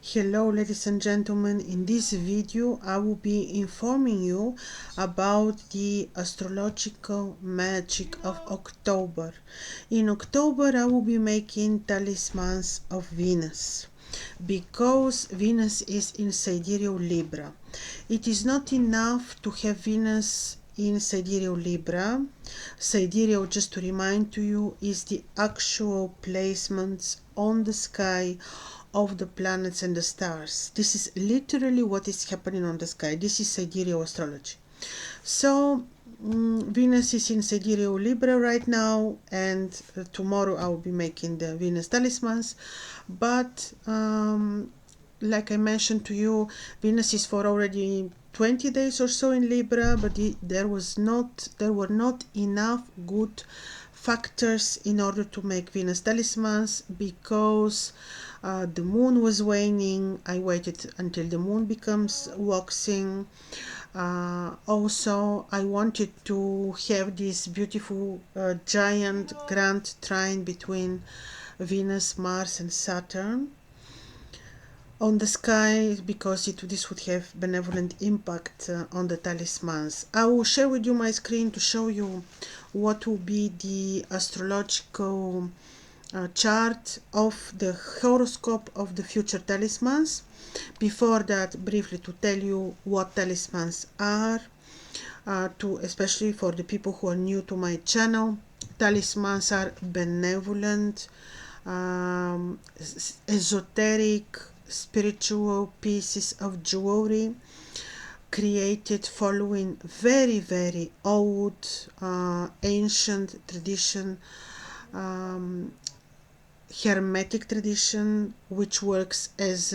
Hello ladies and gentlemen, in this video I will be informing you about the astrological magic of October. In October I will be making talismans of Venus because Venus is in sidereal Libra. It is not enough to have Venus in sidereal Libra. Sidereal, just to remind to you, is the actual placements on the sky of the planets and the stars. This is literally what is happening on the sky. This is sidereal astrology. So Venus is in sidereal Libra right now, and tomorrow I will be making the Venus talismans. But like I mentioned to you, Venus is for already 20 days or so in Libra, but there were not enough good factors in order to make Venus talismans because the moon was waning. I waited until the moon becomes waxing. Also, I wanted to have this beautiful giant grand trine between Venus, Mars and Saturn on the sky because this would have benevolent impact on the talismans. I will share with you my screen to show you what will be the astrological chart of the horoscope of the future talismans. Before that, briefly to tell you what talismans are, especially for the people who are new to my channel. Talismans are benevolent, esoteric, spiritual pieces of jewelry created following very old ancient tradition, hermetic tradition, which works as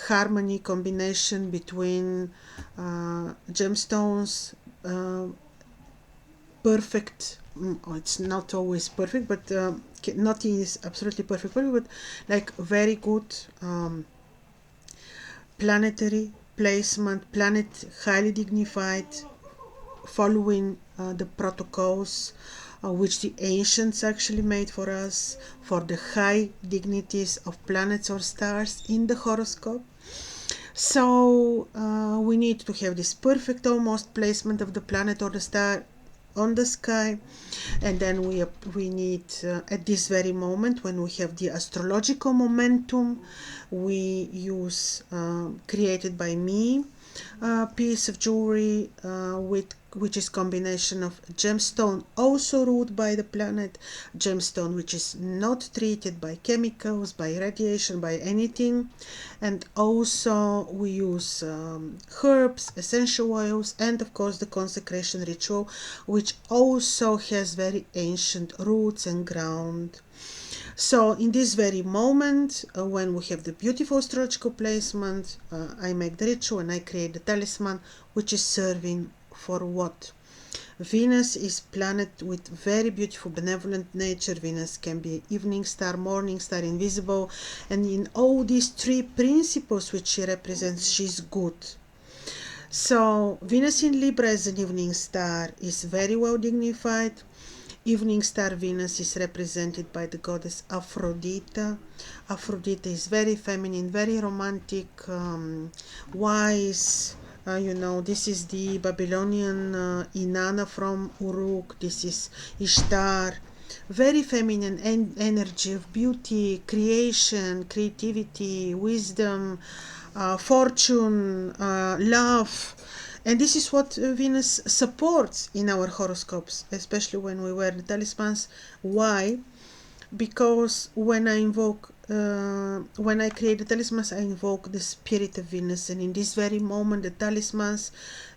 harmony combination between gemstones, perfect. It's not always perfect, but nothing is absolutely perfect, but like very good planetary placement, planet highly dignified, following the protocols which the ancients actually made for us for the high dignities of planets or stars in the horoscope. So we need to have this perfect almost placement of the planet or the star on the sky, and then we need at this very moment, when we have the astrological momentum, we use created by me piece of jewelry which is combination of gemstone also ruled by the planet, gemstone which is not treated by chemicals, by radiation, by anything, and also we use herbs, essential oils, and of course the consecration ritual, which also has very ancient roots and ground. So in this very moment, when we have the beautiful astrological placement, I make the ritual and I create the talisman, which is serving for what? Venus is planet with very beautiful benevolent nature. Venus can be evening star, morning star, invisible, and in all these three principles which she represents, she's good. So Venus in Libra as an evening star is very well dignified. Evening star Venus is represented by the goddess Aphrodite. Aphrodite is very feminine, very romantic, wise. This is the Babylonian Inanna from Uruk. This is Ishtar. Very feminine energy of beauty, creation, creativity, wisdom, fortune, love. And this is what Venus supports in our horoscopes, especially when we wear the talismans. Why? Because when I create the talismans, I invoke the spirit of Venus, and in this very moment, the talismans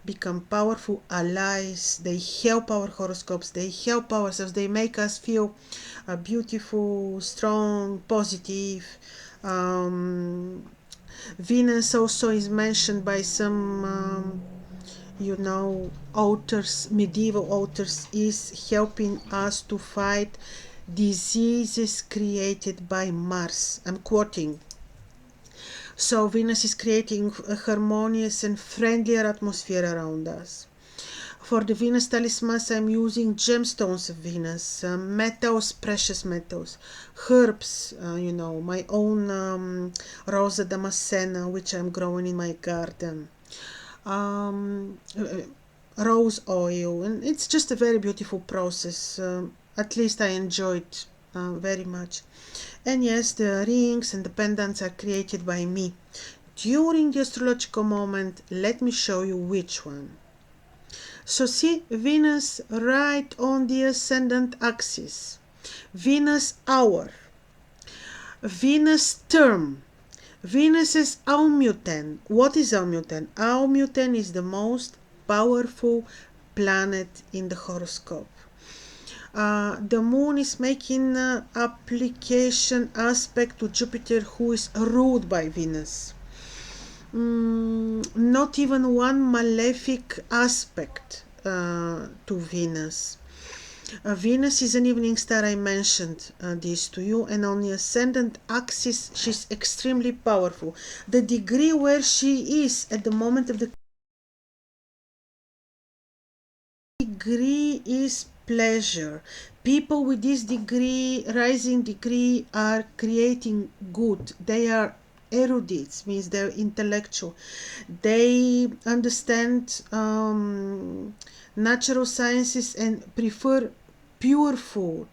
become powerful allies. They help our horoscopes, they help ourselves, they make us feel beautiful, strong, positive. Venus also is mentioned by some authors, medieval authors, is helping us to fight diseases created by Mars. I'm quoting. So Venus is creating a harmonious and friendlier atmosphere around us. For the Venus talismans, I'm using gemstones of Venus, metals, precious metals, herbs, my own Rosa Damascena, which I'm growing in my garden, um, rose oil, and it's just a very beautiful process. At least I enjoy it very much. And yes, the rings and the pendants are created by me. During the astrological moment, let me show you which one. So see Venus right on the ascendant axis, Venus hour, Venus term, Venus is Almuten. What is Almuten? Almuten is the most powerful planet in the horoscope. The moon is making application aspect to Jupiter, who is ruled by Venus. Not even one malefic aspect to Venus. Venus is an evening star. I mentioned this to you, and on the ascendant axis she's extremely powerful. The degree where she is at the moment of the degree is pleasure. People with this degree, rising degree, are creating good. They are erudites, means they're intellectual. They understand natural sciences and prefer pure food.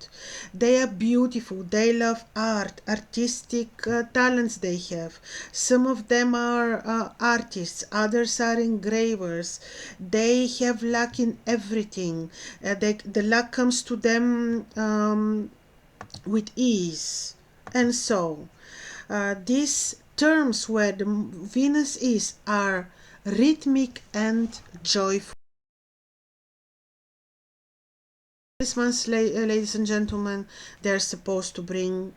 They are beautiful. They love art, artistic talents they have. Some of them are artists, others are engravers. They have luck in everything. The luck comes to them with ease. And so, these terms where the Venus is are rhythmic and joyful. Talismans, ladies and gentlemen, they're supposed to bring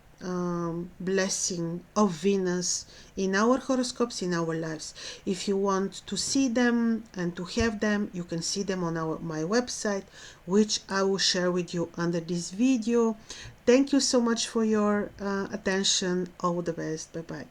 blessing of Venus in our horoscopes, in our lives. If you want to see them and to have them, you can see them on my website, which I will share with you under this video. Thank you so much for your attention. All the best. Bye bye.